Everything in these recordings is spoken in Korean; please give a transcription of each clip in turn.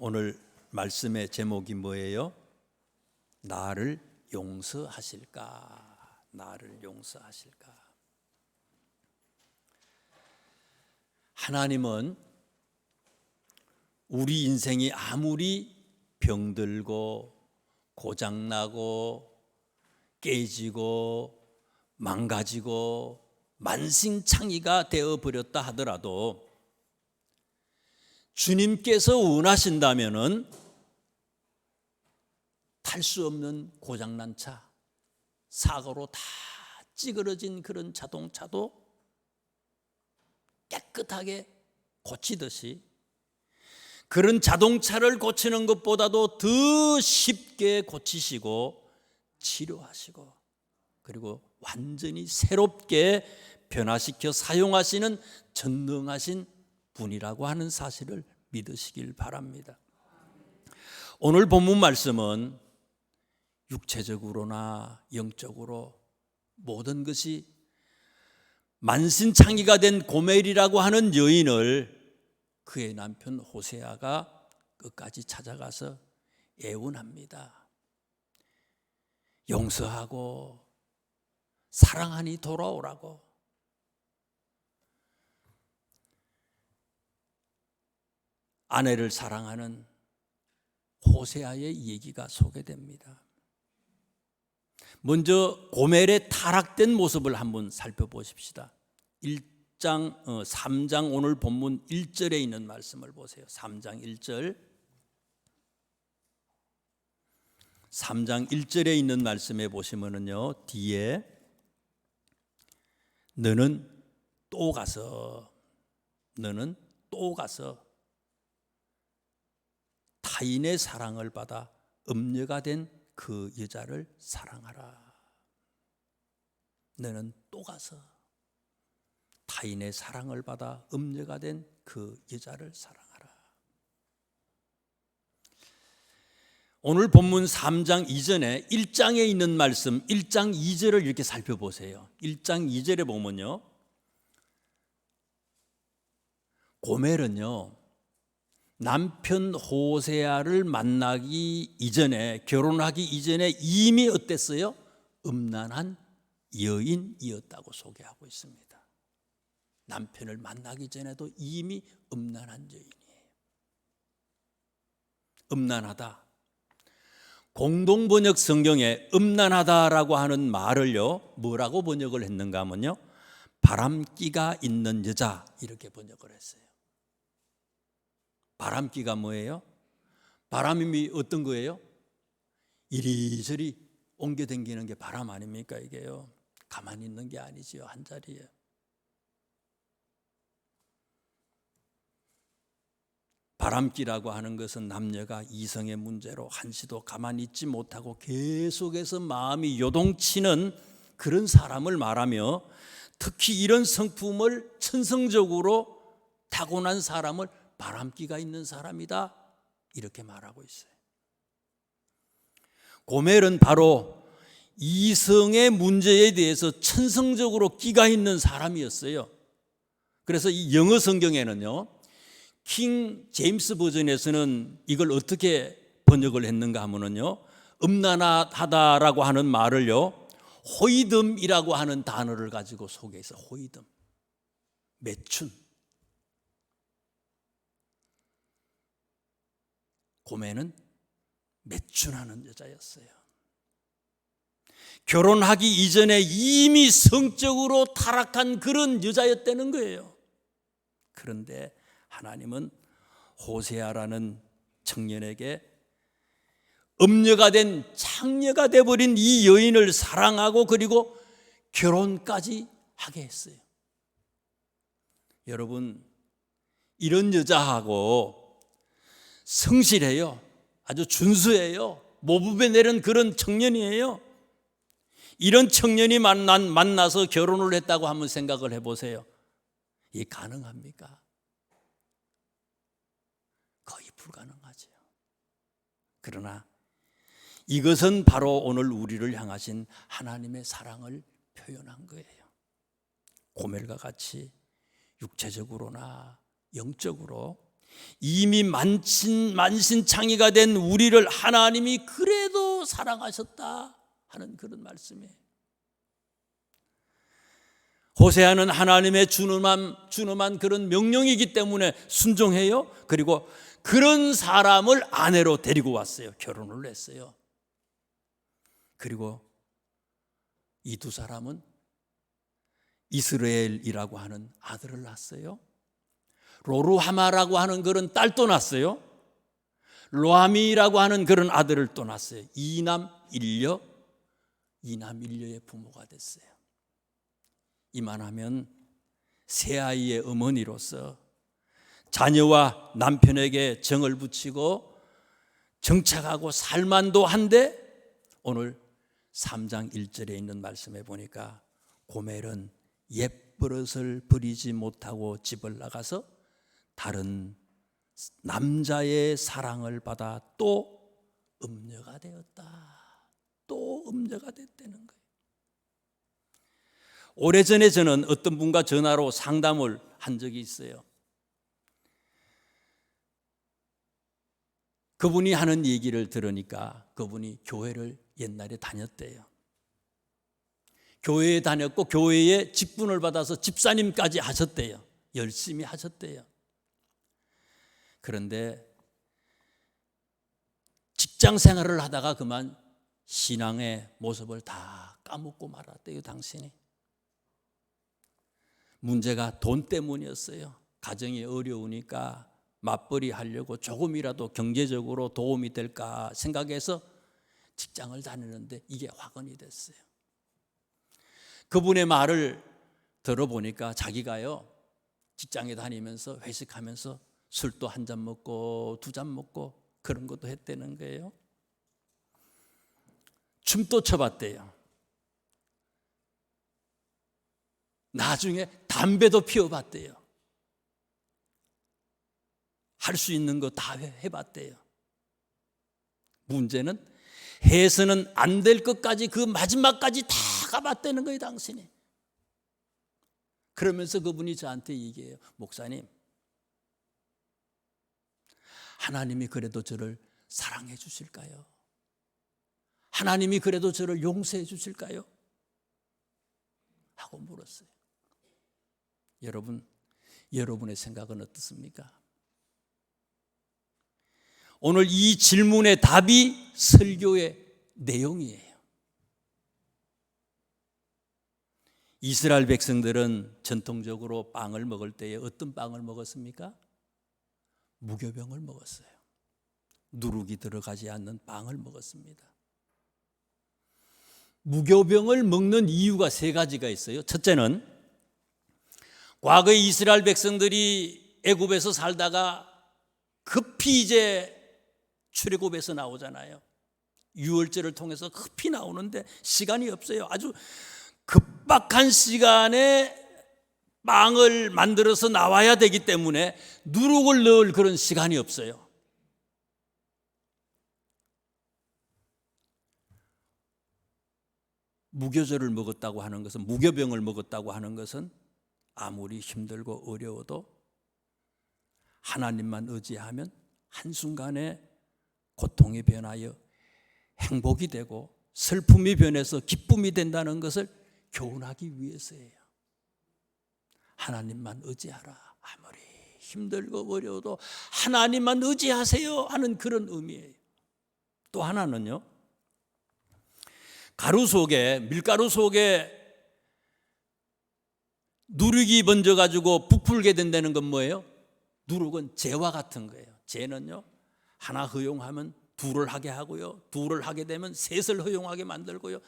오늘 말씀의 제목이 뭐예요? 나를 용서하실까? 나를 용서하실까? 하나님은 우리 인생이 아무리 병들고 고장나고 깨지고 망가지고 만신창이가 되어버렸다 하더라도 주님께서 원하신다면은 탈 수 없는 고장난 차, 사고로 다 찌그러진 그런 자동차도 깨끗하게 고치듯이 그런 자동차를 고치는 것보다도 더 쉽게 고치시고 치료하시고 그리고 완전히 새롭게 변화시켜 사용하시는 전능하신 분이라고 하는 사실을 믿으시길 바랍니다. 오늘 본문 말씀은 육체적으로나 영적으로 모든 것이 만신창이가 된 고멜이라고 하는 여인을 그의 남편 호세아가 끝까지 찾아가서 애원합니다. 용서하고 사랑하니 돌아오라고. 아내를 사랑하는 호세아의 얘기가 소개됩니다. 먼저 고멜의 타락된 모습을 한번 살펴보십시다. 3장 오늘 본문 1절에 있는 말씀을 보세요. 3장 1절. 3장 1절에 있는 말씀에 보시면은요, 뒤에 너는 또 가서 타인의 사랑을 받아 음녀가 된 그 여자를 사랑하라. 너는 또 가서 타인의 사랑을 받아 음녀가 된 그 여자를 사랑하라. 오늘 본문 3장 이전에 1장에 있는 말씀 1장 2절을 이렇게 살펴보세요. 1장 2절에 보면요, 고멜은요 남편 호세아를 만나기 이전에, 결혼하기 이전에 이미 어땠어요? 음란한 여인이었다고 소개하고 있습니다. 남편을 만나기 전에도 이미 음란한 여인이에요. 음란하다. 공동번역 성경에 음란하다라고 하는 말을요, 뭐라고 번역을 했는가 하면요, 바람기가 있는 여자, 이렇게 번역을 했어요. 바람기가 뭐예요? 바람이 어떤 거예요? 이리저리 옮겨다니는 게 바람 아닙니까? 이게요, 가만히 있는 게 아니지요. 한 자리에. 바람기라고 하는 것은 남녀가 이성의 문제로 한시도 가만히 있지 못하고 계속해서 마음이 요동치는 그런 사람을 말하며, 특히 이런 성품을 천성적으로 타고난 사람을 바람기가 있는 사람이다, 이렇게 말하고 있어요. 고멜은 바로 이성의 문제에 대해서 천성적으로 끼가 있는 사람이었어요. 그래서 이 영어 성경에는요, 킹 제임스 버전에서는 이걸 어떻게 번역을 했는가 하면요, 음란하다라고 하는 말을요, 호이듬이라고 하는 단어를 가지고 소개해서 호이듬, 매춘. 고멜은 매춘하는 여자였어요. 결혼하기 이전에 이미 성적으로 타락한 그런 여자였다는 거예요. 그런데 하나님은 호세아라는 청년에게 음녀가 된 창녀가 되어버린 이 여인을 사랑하고 그리고 결혼까지 하게 했어요. 여러분, 이런 여자하고 성실해요. 아주 준수해요. 모범에 내는 그런 청년이에요. 이런 청년이 만나서 결혼을 했다고 한번 생각을 해보세요. 이게 가능합니까? 거의 불가능하죠. 그러나 이것은 바로 오늘 우리를 향하신 하나님의 사랑을 표현한 거예요. 고멜과 같이 육체적으로나 영적으로 이미 만신창이가 된 우리를 하나님이 그래도 사랑하셨다 하는 그런 말씀이에요. 호세아는 하나님의 준엄한 그런 명령이기 때문에 순종해요. 그리고 그런 사람을 아내로 데리고 왔어요. 결혼을 했어요. 그리고 이 두 사람은 이스라엘이라고 하는 아들을 낳았어요. 로루하마라고 하는 그런 딸도 낳았어요. 로하미라고 하는 그런 아들을 또 낳았어요. 이남 일녀의 부모가 됐어요. 이만하면 새 아이의 어머니로서 자녀와 남편에게 정을 붙이고 정착하고 살만도 한데, 오늘 3장 1절에 있는 말씀에 보니까 고멜은 옛버릇을 버리지 못하고 집을 나가서 다른 남자의 사랑을 받아 또 음녀가 되었다. 또 음녀가 됐다는 거예요. 오래전에 저는 어떤 분과 전화로 상담을 한 적이 있어요. 그분이 하는 얘기를 들으니까 그분이 교회를 옛날에 다녔대요. 교회에 다녔고 교회에 직분을 받아서 집사님까지 하셨대요. 열심히 하셨대요. 그런데 직장 생활을 하다가 그만 신앙의 모습을 다 까먹고 말았대요. 당신이. 문제가 돈 때문이었어요. 가정이 어려우니까 맞벌이 하려고 조금이라도 경제적으로 도움이 될까 생각해서 직장을 다니는데 이게 화근이 됐어요. 그분의 말을 들어보니까 자기가요, 직장에 다니면서 회식하면서 술도 한 잔 먹고 두 잔 먹고 그런 것도 했다는 거예요. 춤도 춰봤대요. 나중에 담배도 피워봤대요. 할 수 있는 거 다 해봤대요. 문제는 해서는 안 될 것까지 그 마지막까지 다 가봤다는 거예요, 당신이. 그러면서 그분이 저한테 얘기해요. 목사님, 하나님이 그래도 저를 사랑해 주실까요? 하나님이 그래도 저를 용서해 주실까요? 하고 물었어요. 여러분의 생각은 어떻습니까? 오늘 이 질문의 답이 설교의 내용이에요. 이스라엘 백성들은 전통적으로 빵을 먹을 때에 어떤 빵을 먹었습니까? 무교병을 먹었어요. 누룩이 들어가지 않는 빵을 먹었습니다. 무교병을 먹는 이유가 세 가지가 있어요. 첫째는 과거에 이스라엘 백성들이 애굽에서 살다가 급히 이제 출애굽에서 나오잖아요. 유월절을 통해서 급히 나오는데 시간이 없어요. 아주 급박한 시간에 빵을 만들어서 나와야 되기 때문에 누룩을 넣을 그런 시간이 없어요. 무교절을 먹었다고 하는 것은, 무교병을 먹었다고 하는 것은 아무리 힘들고 어려워도 하나님만 의지하면 한순간에 고통이 변하여 행복이 되고 슬픔이 변해서 기쁨이 된다는 것을 교훈하기 위해서예요. 하나님만 의지하라. 아무리 힘들고 어려워도 하나님만 의지하세요 하는 그런 의미예요. 또 하나는요, 밀가루 속에 누룩이 번져가지고 부풀게 된다는 건 뭐예요? 누룩은 재와 같은 거예요. 재는요, 하나 허용하면 둘을 하게 하고요, 둘을 하게 되면 셋을 허용하게 만들고요,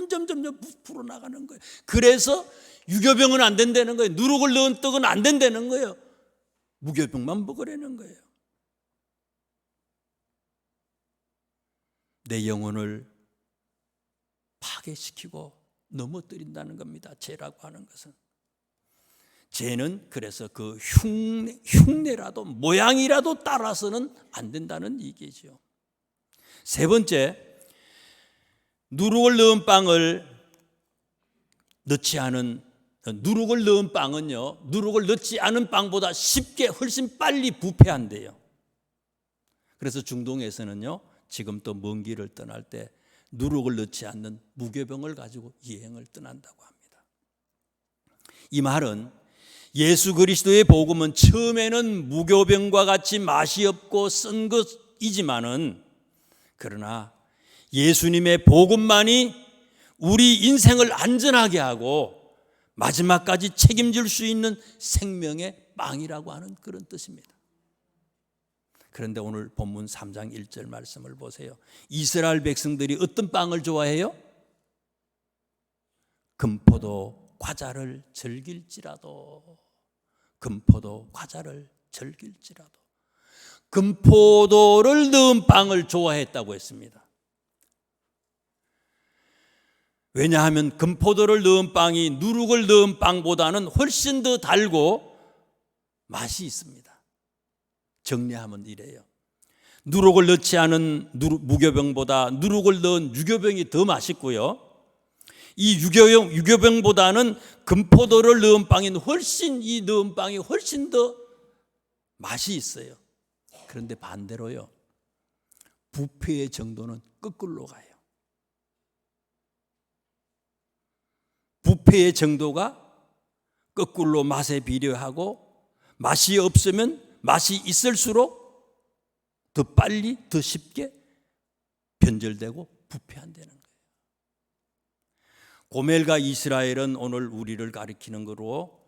점점 부풀어 나가는 거예요. 그래서 유교병은 안 된다는 거예요. 누룩을 넣은 떡은 안 된다는 거예요. 무교병만 먹으라는 거예요. 내 영혼을 파괴시키고 넘어뜨린다는 겁니다. 죄라고 하는 것은. 죄는 그래서 그 흉내라도 모양이라도 따라서는 안 된다는 얘기죠. 세 번째, 누룩을 넣은 빵을 넣지 않은 누룩을 넣은 빵은요, 누룩을 넣지 않은 빵보다 쉽게 훨씬 빨리 부패한대요. 그래서 중동에서는요, 지금 또 먼 길을 떠날 때 누룩을 넣지 않는 무교병을 가지고 여행을 떠난다고 합니다. 이 말은 예수 그리스도의 복음은 처음에는 무교병과 같이 맛이 없고 쓴 것이지만은, 그러나 예수님의 복음만이 우리 인생을 안전하게 하고 마지막까지 책임질 수 있는 생명의 빵이라고 하는 그런 뜻입니다. 그런데 오늘 본문 3장 1절 말씀을 보세요. 이스라엘 백성들이 어떤 빵을 좋아해요? 금포도 과자를 즐길지라도, 금포도 과자를 즐길지라도, 금포도를 넣은 빵을 좋아했다고 했습니다. 왜냐하면 금포도를 넣은 빵이 누룩을 넣은 빵보다는 훨씬 더 달고 맛이 있습니다. 정리하면 이래요. 누룩을 넣지 않은 무교병보다 누룩을 넣은 유교병이 더 맛있고요, 이 유교병보다는 금포도를 넣은 빵이 이 넣은 빵이 훨씬 더 맛이 있어요. 그런데 반대로요, 부패의 정도는 거꾸로 가요. 부패의 정도가 거꾸로 맛에 비례하고, 맛이 없으면 맛이 있을수록 더 빨리, 더 쉽게 변절되고 부패한다는 거예요. 고멜과 이스라엘은 오늘 우리를 가리키는 거로,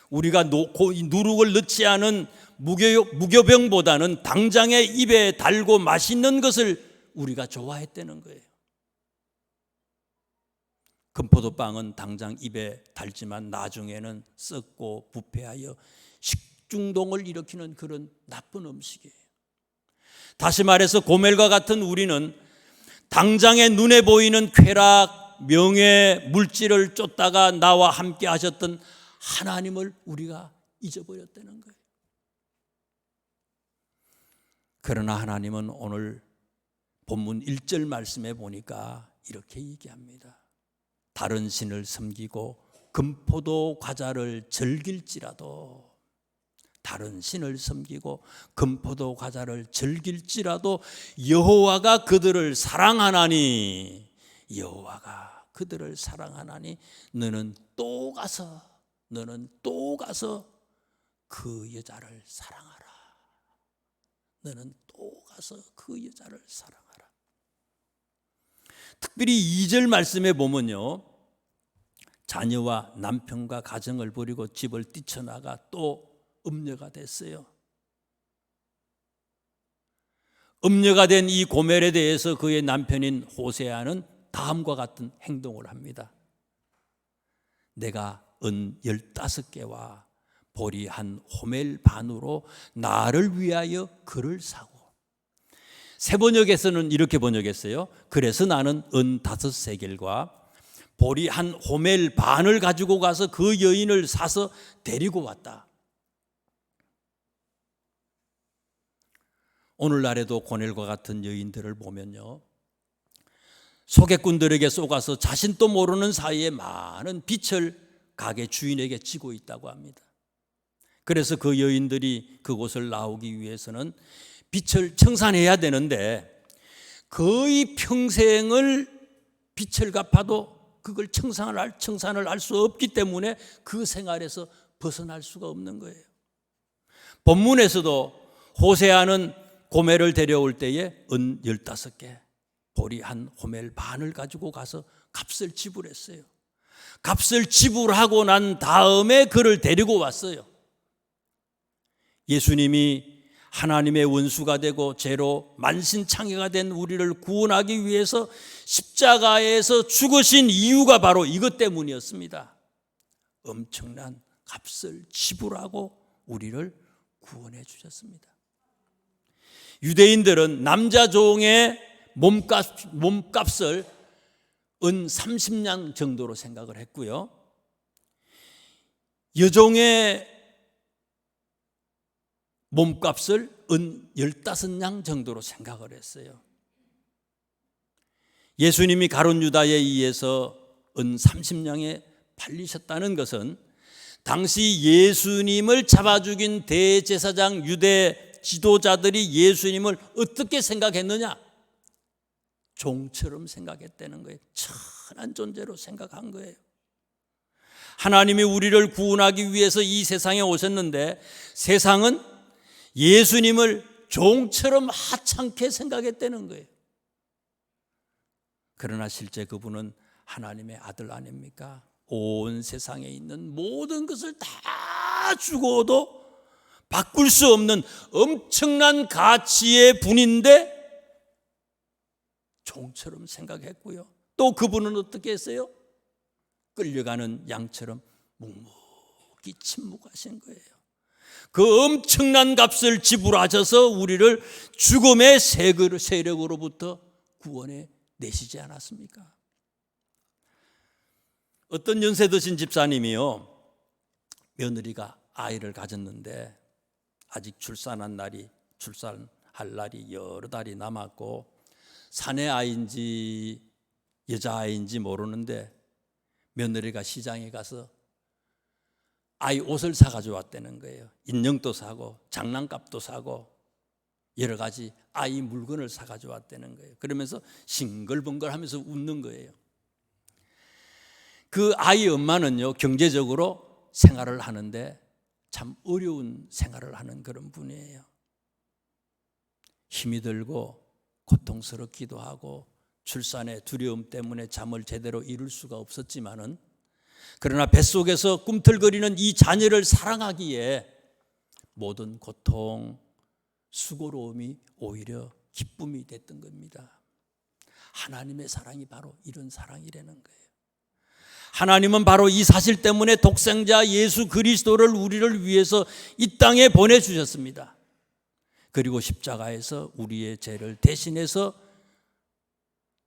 우리가 누룩을 넣지 않은 무교병보다는 당장에 입에 달고 맛있는 것을 우리가 좋아했다는 거예요. 금포도빵은 당장 입에 달지만 나중에는 썩고 부패하여 식중독을 일으키는 그런 나쁜 음식이에요. 다시 말해서 고멜과 같은 우리는 당장에 눈에 보이는 쾌락, 명예, 물질을 쫓다가 나와 함께 하셨던 하나님을 우리가 잊어버렸다는 거예요. 그러나 하나님은 오늘 본문 1절 말씀에 보니까 이렇게 얘기합니다. 다른 신을 섬기고 금포도 과자를 즐길지라도, 다른 신을 섬기고 금포도 과자를 즐길지라도 여호와가 그들을 사랑하나니, 여호와가 그들을 사랑하나니 너는 또 가서 그 여자를 사랑하라. 너는 또 가서 그 여자를 사랑하라. 특별히 2절 말씀에 보면요, 자녀와 남편과 가정을 버리고 집을 뛰쳐나가 또 음녀가 됐어요. 음녀가 된 이 고멜에 대해서 그의 남편인 호세아는 다음과 같은 행동을 합니다. 내가 은 15개와 보리 한 호멜 반으로 나를 위하여 그를 사고, 새 번역에서는 이렇게 번역했어요. 그래서 나는 은 5세겔과 보리 한 호멜 반을 가지고 가서 그 여인을 사서 데리고 왔다. 오늘날에도 고넬과 같은 여인들을 보면요, 소개꾼들에게 속아서 자신도 모르는 사이에 많은 빚을 가게 주인에게 지고 있다고 합니다. 그래서 그 여인들이 그곳을 나오기 위해서는 빚을 청산해야 되는데, 거의 평생을 빚을 갚아도 그걸 청산을 할 수 없기 때문에 그 생활에서 벗어날 수가 없는 거예요. 본문에서도 호세아는 고멜을 데려올 때에 은 15개, 보리 한 호멜 반을 가지고 가서 값을 지불했어요. 값을 지불하고 난 다음에 그를 데리고 왔어요. 예수님이 하나님의 원수가 되고 죄로 만신창이가 된 우리를 구원하기 위해서 십자가에서 죽으신 이유가 바로 이것 때문이었습니다. 엄청난 값을 지불하고 우리를 구원해 주셨습니다. 유대인들은 남자 종의 몸값을 은 30냥 정도로 생각을 했고요, 여종의 몸값을 은 15냥 정도로 생각을 했어요. 예수님이 가룟 유다에 의해서 은 30냥에 팔리셨다는 것은 당시 예수님을 잡아 죽인 대제사장 유대 지도자들이 예수님을 어떻게 생각했느냐? 종처럼 생각했다는 거예요. 천한 존재로 생각한 거예요. 하나님이 우리를 구원하기 위해서 이 세상에 오셨는데 세상은 예수님을 종처럼 하찮게 생각했다는 거예요. 그러나 실제 그분은 하나님의 아들 아닙니까? 온 세상에 있는 모든 것을 다 주고도 바꿀 수 없는 엄청난 가치의 분인데 종처럼 생각했고요. 또 그분은 어떻게 했어요? 끌려가는 양처럼 묵묵히 침묵하신 거예요. 그 엄청난 값을 지불하셔서 우리를 죽음의 세력으로부터 구원해 내시지 않았습니까? 어떤 연세 드신 집사님이요, 며느리가 아이를 가졌는데 아직 출산할 날이 여러 달이 남았고 사내 아이인지 여자아이인지 모르는데 며느리가 시장에 가서 아이 옷을 사가지고 왔다는 거예요. 인형도 사고 장난감도 사고 여러 가지 아이 물건을 사가지고 왔다는 거예요. 그러면서 싱글벙글 하면서 웃는 거예요. 그 아이 엄마는요, 경제적으로 생활을 하는데 참 어려운 생활을 하는 그런 분이에요. 힘이 들고 고통스럽기도 하고 출산의 두려움 때문에 잠을 제대로 이룰 수가 없었지만은, 그러나 뱃속에서 꿈틀거리는 이 자녀를 사랑하기에 모든 고통, 수고로움이 오히려 기쁨이 됐던 겁니다. 하나님의 사랑이 바로 이런 사랑이라는 거예요. 하나님은 바로 이 사실 때문에 독생자 예수 그리스도를 우리를 위해서 이 땅에 보내주셨습니다. 그리고 십자가에서 우리의 죄를 대신해서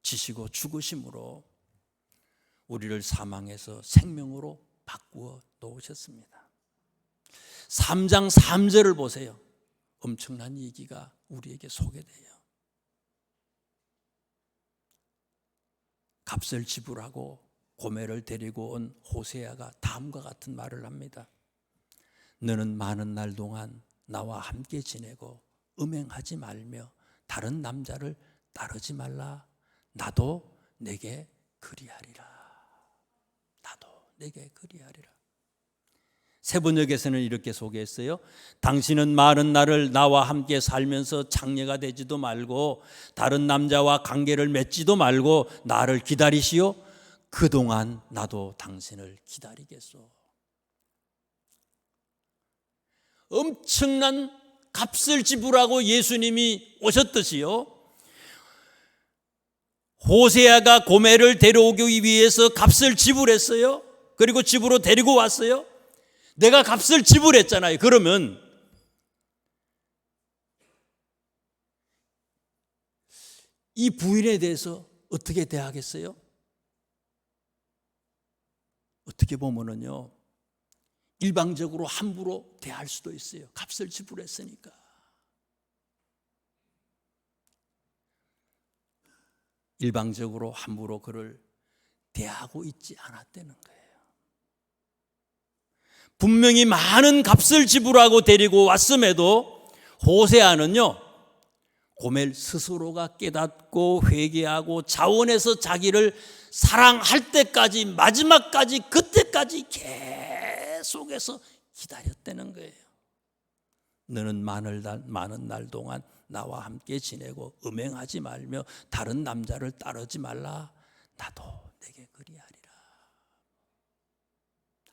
지시고 죽으심으로 우리를 사망에서 생명으로 바꾸어 놓으셨습니다. 3장 3절을 보세요. 엄청난 얘기가 우리에게 소개돼요. 값을 지불하고 고멜을 데리고 온 호세아가 다음과 같은 말을 합니다. 너는 많은 날 동안 나와 함께 지내고 음행하지 말며 다른 남자를 따르지 말라. 나도 내게 그리하리라. 나도 내게 그리하리라. 세번역에서는 이렇게 소개했어요. 당신은 많은 날을 나와 함께 살면서 장녀가 되지도 말고 다른 남자와 관계를 맺지도 말고 나를 기다리시오. 그동안 나도 당신을 기다리겠소. 엄청난 값을 지불하고 예수님이 오셨듯이요, 호세아가 고멜을 데려오기 위해서 값을 지불했어요. 그리고 집으로 데리고 왔어요. 내가 값을 지불했잖아요. 그러면 이 부인에 대해서 어떻게 대하겠어요? 어떻게 보면은요, 일방적으로 함부로 대할 수도 있어요. 값을 지불했으니까. 일방적으로 함부로 그를 대하고 있지 않았다는 거예요. 분명히 많은 값을 지불하고 데리고 왔음에도 호세아는요, 고멜 스스로가 깨닫고 회개하고 자원해서 자기를 사랑할 때까지, 마지막까지, 그때까지 계속해서 기다렸다는 거예요. 너는 많은 날 동안 나와 함께 지내고 음행하지 말며 다른 남자를 따르지 말라. 나도 내게 그리하리라.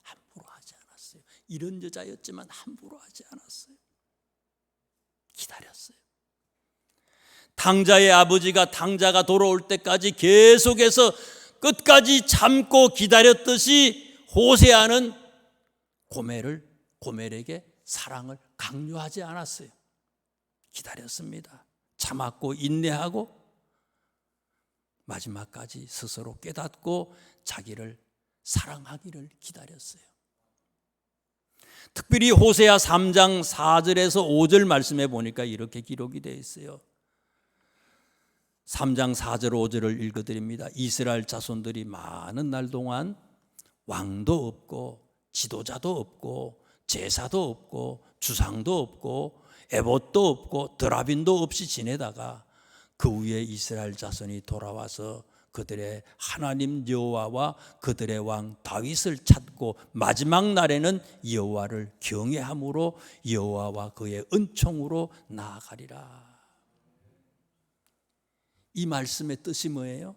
함부로 하지 않았어요. 이런 여자였지만 함부로 하지 않았어요. 기다렸어요. 탕자의 아버지가 탕자가 돌아올 때까지 계속해서 끝까지 참고 기다렸듯이 호세아는 고멜에게 사랑을 강요하지 않았어요. 기다렸습니다. 참았고 인내하고 마지막까지 스스로 깨닫고 자기를 사랑하기를 기다렸어요. 특별히 호세아 3장 4절에서 5절 말씀해 보니까 이렇게 기록이 되어 있어요. 3장 4절 5절을 읽어드립니다. 이스라엘 자손들이 많은 날 동안 왕도 없고 지도자도 없고 제사도 없고 주상도 없고 에봇도 없고 드라빈도 없이 지내다가 그 후에 이스라엘 자손이 돌아와서 그들의 하나님 여호와와 그들의 왕 다윗을 찾고 마지막 날에는 여호와를 경외함으로 여호와와 그의 은총으로 나아가리라. 이 말씀의 뜻이 뭐예요?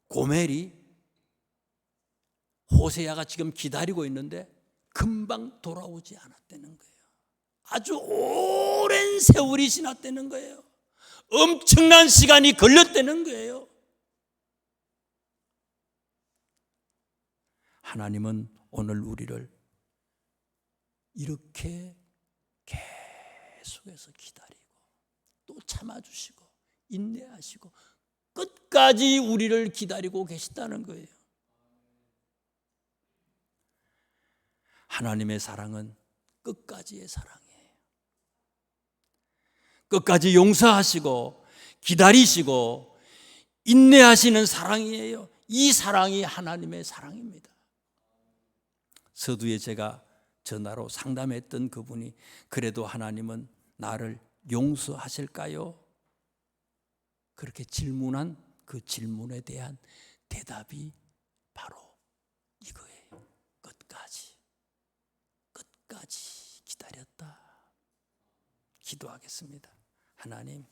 고멜이 호세아가 지금 기다리고 있는데 금방 돌아오지 않았다는 거예요. 아주 오랜 세월이 지났다는 거예요. 엄청난 시간이 걸렸다는 거예요. 하나님은 오늘 우리를 이렇게 계속해서 기다리고 또 참아주시고 인내하시고 끝까지 우리를 기다리고 계시다는 거예요. 하나님의 사랑은 끝까지의 사랑이에요. 끝까지 용서하시고 기다리시고 인내하시는 사랑이에요. 이 사랑이 하나님의 사랑입니다. 서두에 제가 전화로 상담했던 그분이 그래도 하나님은 나를 용서하실까요? 그렇게 질문한 그 질문에 대한 대답이 바로 이거예요. 끝까지 기다렸다. 기도하겠습니다. 하나님,